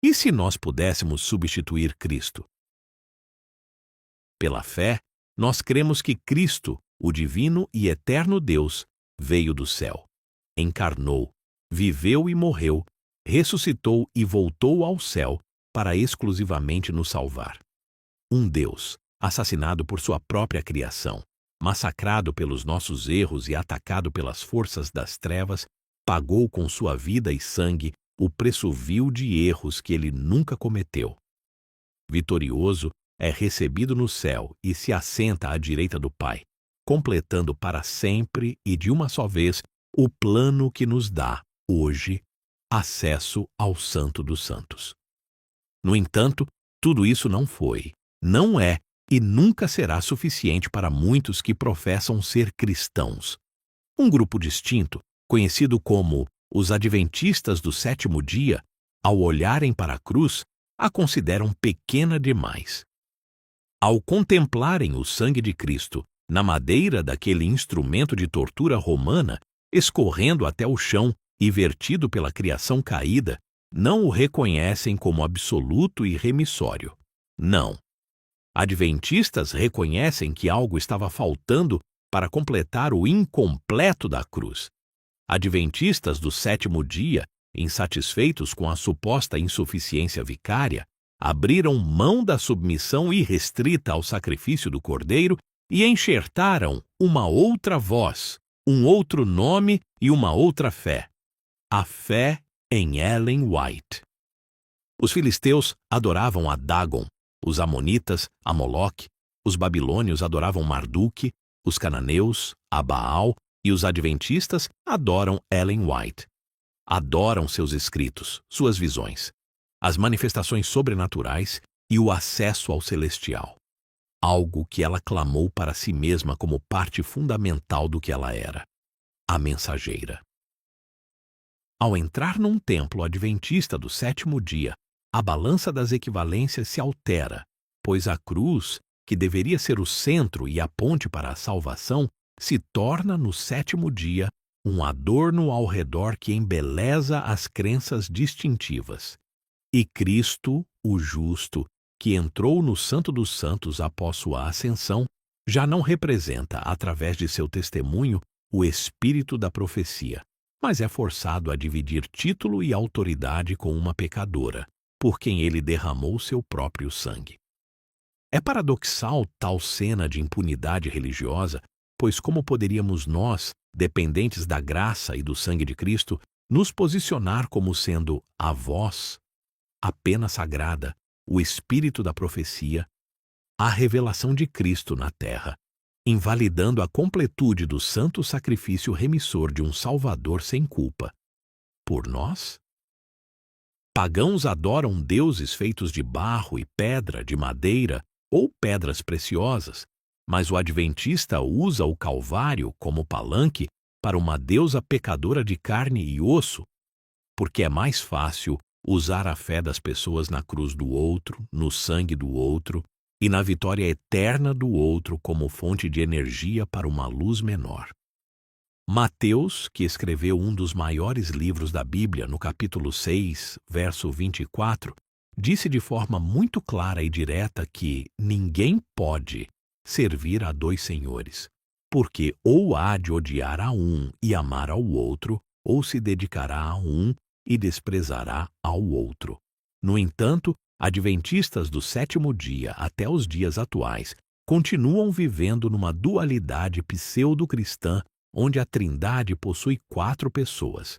E se nós pudéssemos substituir Cristo? Pela fé, nós cremos que Cristo, o divino e eterno Deus, veio do céu, encarnou, viveu e morreu, ressuscitou e voltou ao céu para exclusivamente nos salvar. Um Deus, assassinado por sua própria criação, massacrado pelos nossos erros e atacado pelas forças das trevas, pagou com sua vida e sangue o preço vil de erros que ele nunca cometeu. Vitorioso, é recebido no céu e se assenta à direita do Pai, completando para sempre e de uma só vez o plano que nos dá, hoje, acesso ao Santo dos Santos. No entanto, tudo isso não foi, não é e nunca será suficiente para muitos que professam ser cristãos. Um grupo distinto, conhecido como os Adventistas do Sétimo Dia, ao olharem para a cruz, a consideram pequena demais. Ao contemplarem o sangue de Cristo na madeira daquele instrumento de tortura romana, escorrendo até o chão e vertido pela criação caída, não o reconhecem como absoluto e remissório. Não. Adventistas reconhecem que algo estava faltando para completar o incompleto da cruz. Adventistas do Sétimo Dia, insatisfeitos com a suposta insuficiência vicária, abriram mão da submissão irrestrita ao sacrifício do Cordeiro e enxertaram uma outra voz, um outro nome e uma outra fé. A fé em Ellen White. Os filisteus adoravam a Dagon, os amonitas a Moloque, os babilônios adoravam Marduque, os cananeus a Baal e os adventistas adoram Ellen White. Adoram seus escritos, suas visões, as manifestações sobrenaturais e o acesso ao celestial. Algo que ela clamou para si mesma como parte fundamental do que ela era, a mensageira. Ao entrar num templo adventista do Sétimo Dia, a balança das equivalências se altera, pois a cruz, que deveria ser o centro e a ponte para a salvação, se torna no Sétimo Dia um adorno ao redor que embeleza as crenças distintivas. E Cristo, o justo, que entrou no Santo dos Santos após sua ascensão, já não representa, através de seu testemunho, o espírito da profecia, mas é forçado a dividir título e autoridade com uma pecadora, por quem ele derramou seu próprio sangue. É paradoxal tal cena de impunidade religiosa, pois como poderíamos nós, dependentes da graça e do sangue de Cristo, nos posicionar como sendo a voz, a pena sagrada, o espírito da profecia, a revelação de Cristo na terra, invalidando a completude do santo sacrifício remissor de um Salvador sem culpa? Por nós? Pagãos adoram deuses feitos de barro e pedra, de madeira ou pedras preciosas, mas o adventista usa o Calvário como palanque para uma deusa pecadora de carne e osso, porque é mais fácil usar a fé das pessoas na cruz do outro, no sangue do outro e na vitória eterna do outro como fonte de energia para uma luz menor. Mateus, que escreveu um dos maiores livros da Bíblia, no capítulo 6, verso 24, disse de forma muito clara e direta que ninguém pode servir a dois senhores, porque ou há de odiar a um e amar ao outro, ou se dedicará a um e desprezará ao outro. No entanto, adventistas do Sétimo Dia até os dias atuais continuam vivendo numa dualidade pseudo-cristã onde a Trindade possui 4 pessoas.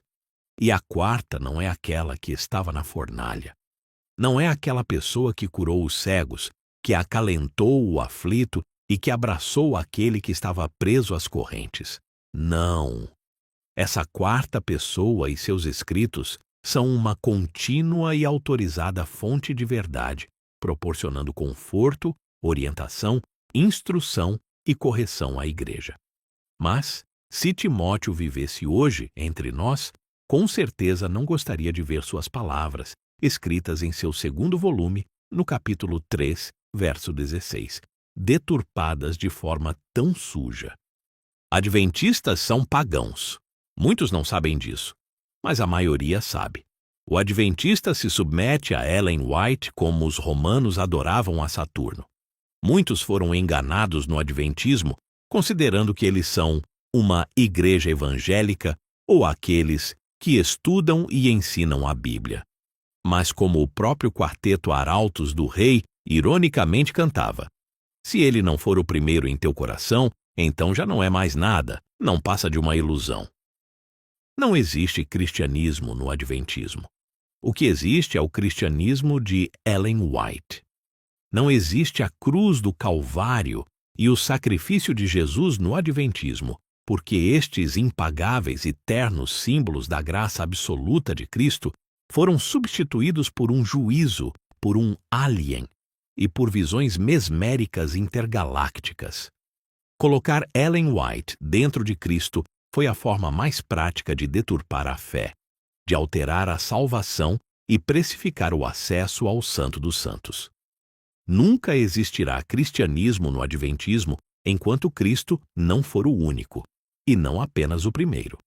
E a quarta não é aquela que estava na fornalha. Não é aquela pessoa que curou os cegos, que acalentou o aflito e que abraçou aquele que estava preso às correntes. Não. Essa quarta pessoa e seus escritos são uma contínua e autorizada fonte de verdade, proporcionando conforto, orientação, instrução e correção à igreja. Mas, se Timóteo vivesse hoje entre nós, com certeza não gostaria de ver suas palavras, escritas em seu segundo volume, no capítulo 3, verso 16, deturpadas de forma tão suja. Adventistas são pagãos. Muitos não sabem disso, mas a maioria sabe. O adventista se submete a Ellen White como os romanos adoravam a Saturno. Muitos foram enganados no adventismo, considerando que eles são uma igreja evangélica ou aqueles que estudam e ensinam a Bíblia. Mas como o próprio quarteto Arautos do Rei ironicamente cantava: se ele não for o primeiro em teu coração, então já não é mais nada, não passa de uma ilusão. Não existe cristianismo no adventismo. O que existe é o cristianismo de Ellen White. Não existe a cruz do Calvário e o sacrifício de Jesus no adventismo, porque estes impagáveis e ternos símbolos da graça absoluta de Cristo foram substituídos por um juízo, por um alien e por visões mesméricas intergalácticas. Colocar Ellen White dentro de Cristo foi a forma mais prática de deturpar a fé, de alterar a salvação e precificar o acesso ao Santo dos Santos. Nunca existirá cristianismo no adventismo enquanto Cristo não for o único, e não apenas o primeiro.